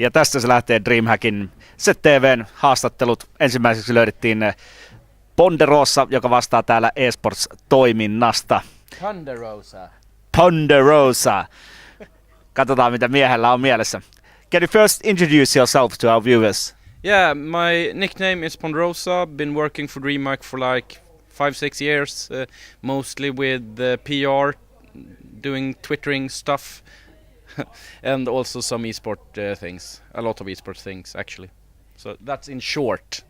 Ja tästä se lähtee DreamHackin SETT.fi:n haastattelut. Ensimmäiseksi löydettiin Ponderosa, joka vastaa täällä eSports-toiminnasta. Ponderosa. Katsotaan, mitä miehellä on mielessä. Can you first introduce yourself to our viewers? Yeah, my nickname is Ponderosa. Been working for DreamHack for like 5-6 years, mostly with PR, doing twittering stuff, and also some eSport things. A lot of eSport things, actually. So that's in short.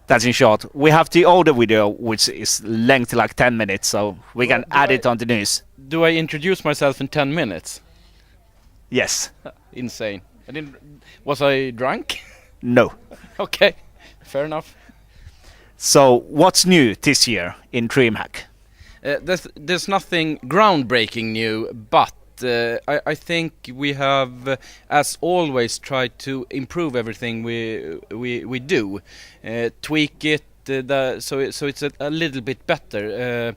That's in short. We have the older video, which is lengthy like 10 minutes, so we can add it on the news. Do I introduce myself in 10 minutes? Yes. Insane. Was I drunk? No. Okay, fair enough. So, what's new this year in DreamHack? There's nothing groundbreaking new, but I think we have, as always, tried to improve everything we do, tweak it so it's a little bit better.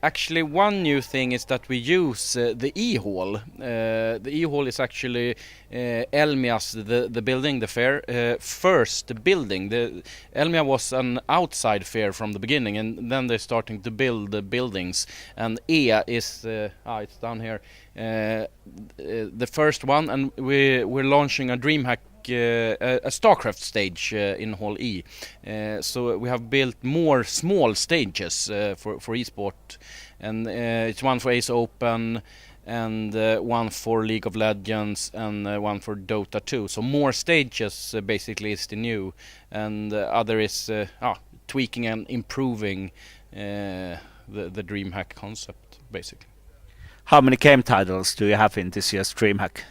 Actually, one new thing is that we use the e-hall. The e-hall is actually Elmia's, the building, the fair. First, the building. Elmia was an outside fair from the beginning, and then they're starting to build the buildings. And E is, it's down here, the first one, and we're launching a DreamHack a StarCraft stage in Hall E. So we have built more small stages for eSport, and it's one for Ace Open, and one for League of Legends, and one for Dota 2. So more stages basically is the new, and other is tweaking and improving the DreamHack concept basically. How many game titles do you have in this year's DreamHack?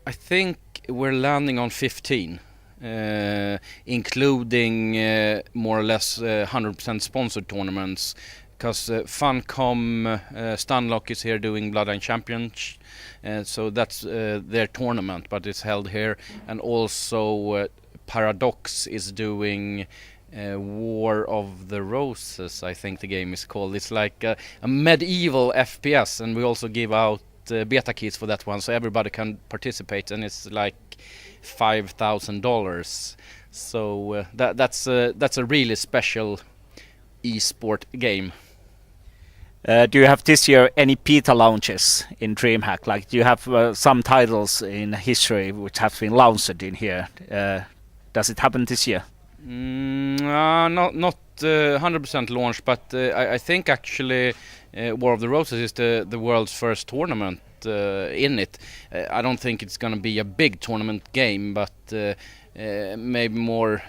I think we're landing on 15, including more or less 100% sponsored tournaments, because Funcom Stunlock is here doing Bloodline Champions, so that's their tournament, but it's held here, and also Paradox is doing War of the Roses, I think the game is called. It's like a medieval FPS, and we also give out beta keys for that one, so everybody can participate, and it's like $5,000. So that's a really special esport game. Do you have this year any beta launches in DreamHack? Like, do you have some titles in history which have been launched in here? Does it happen this year? Not 100% launched, but I think actually War of the Roses is the world's first tournament in it. I don't think it's going to be a big tournament game, but maybe more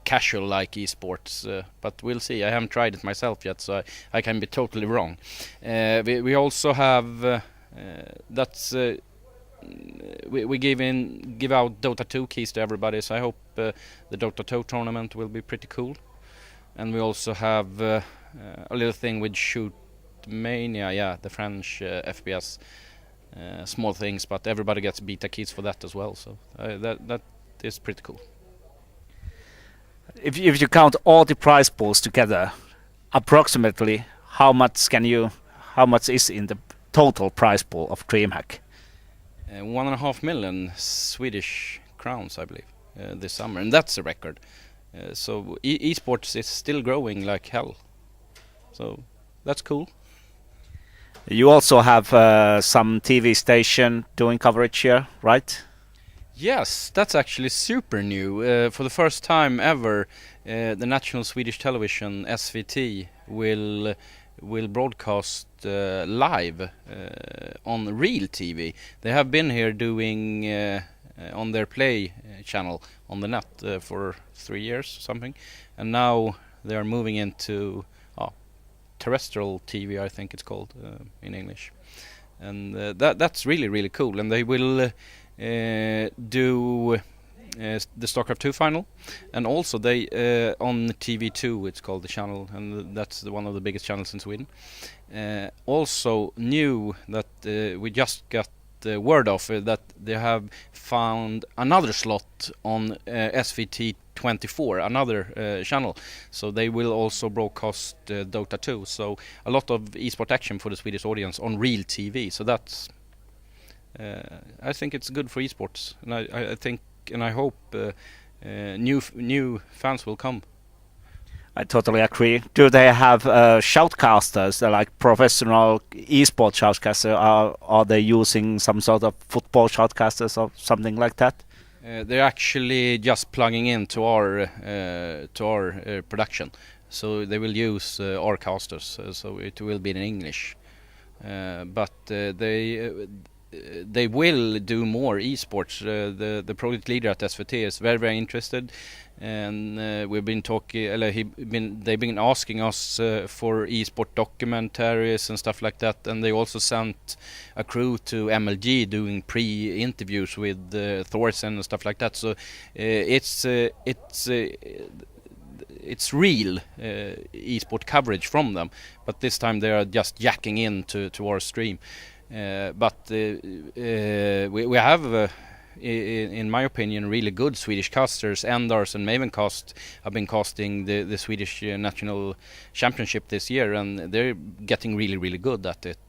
casual like esports, but we'll see. I haven't tried it myself yet, so I can be totally wrong. We also have we give out Dota 2 keys to everybody, so I hope the Dota 2 tournament will be pretty cool. And we also have a little thing with Shoot Mania, the French FPS. Small things, but everybody gets beta keys for that as well, so that is pretty cool. If you count all the prize pools together, approximately how much is in the total prize pool of DreamHack? 1.5 million Swedish crowns, I believe, this summer, and that's a record. So esports is still growing like hell, so that's cool. You also have some TV station doing coverage here, right? Yes, that's actually super new. For the first time ever, the national Swedish television SVT will broadcast live on real TV. They have been here doing on their Play channel on the net for 3 years or something, and now they are moving into terrestrial TV, I think it's called in English, and that's really cool. And they will do the StarCraft 2 final, and also they on TV2, it's called the channel, and that's one of the biggest channels in Sweden. Also new that we just got the word of that they have found another slot on SVT 24, another channel, so they will also broadcast Dota 2, so a lot of esport action for the Swedish audience on real TV, so I think it's good for esports, and I think and I hope new fans will come. I totally agree. Do they have shoutcasters, like professional esports shoutcasters? Are they using some sort of football shoutcasters or something like that? They're actually just plugging into our production, so they will use our casters. So it will be in English, but they will do more esports. The project leader at SVT is very interested, and we've been talking. They've been asking us for esport documentaries and stuff like that, and they also sent a crew to MLG doing pre-interviews with Thorsen and stuff like that. So it's real esport coverage from them, but this time they are just jacking in to our stream. But we have, in my opinion, really good Swedish casters. Endars and Mavencast have been casting the Swedish national championship this year, and they're getting really good at it.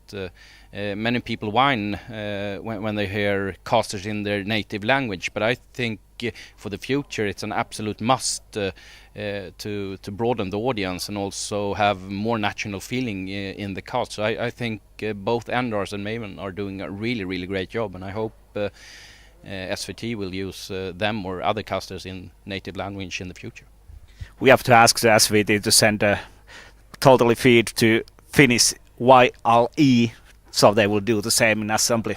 Many people whine when they hear casters in their native language, but I think for the future it's an absolute must to broaden the audience and also have more national feeling in the cast. So I think both Endars and Maven are doing a really great job, and I hope SVT will use them or other casters in native language in the future. We have to ask the SVT to send a totally feed to Finnish YLE, so they will do the same in assembly.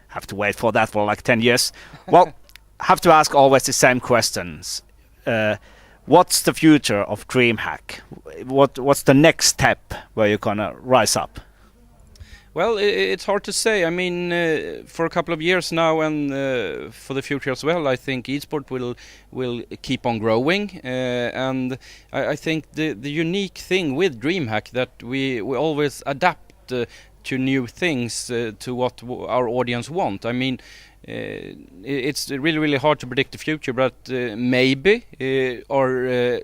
Have to wait for that for like 10 years. Well, have to ask always the same questions. What's the future of DreamHack? What's the next step where you're gonna rise up? Well, it's hard to say. I mean, for a couple of years now, and for the future as well, I think eSport will keep on growing. And I think the unique thing with DreamHack that we always adapt to new things, to what our audience want. I mean, it's really hard to predict the future, but maybe our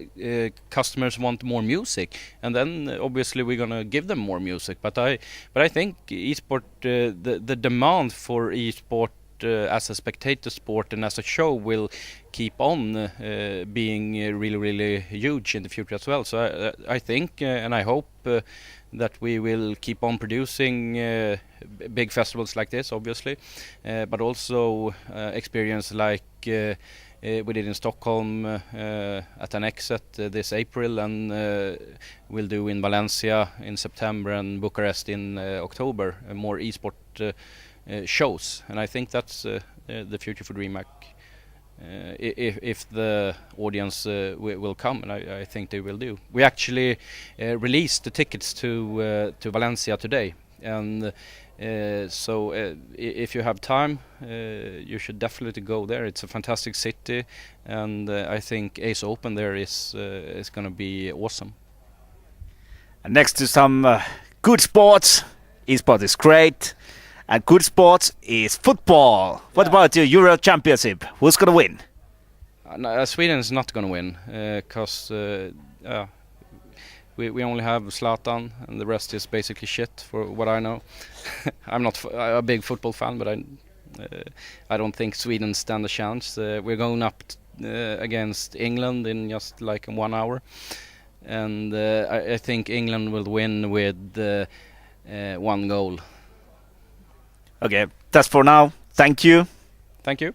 customers want more music, and then obviously we're gonna give them more music. But I think eSport, the demand for eSport as a spectator sport and as a show will keep on being really huge in the future as well. So I think and I hope that we will keep on producing big festivals like this, obviously, but also experience like we did in Stockholm at an exit this April, and we'll do in Valencia in September and Bucharest in October, more eSport shows. And I think that's the future for DreamHack. If the audience will come, and I think they will do. We actually released the tickets to Valencia today, and so if you have time, you should definitely go there. It's a fantastic city, and I think Ace Open there is going to be awesome. And next to some good sports, eSport is great. And good sports is football. What about the Euro Championship? Who's going to win? Sweden is not going to win because we only have Zlatan, and the rest is basically shit, for what I know. I'm not a big football fan, but I don't think Sweden stand a chance. We're going up against England in just like 1 hour, and I think England will win with 1 goal. Okay, that's for now. Thank you. Thank you.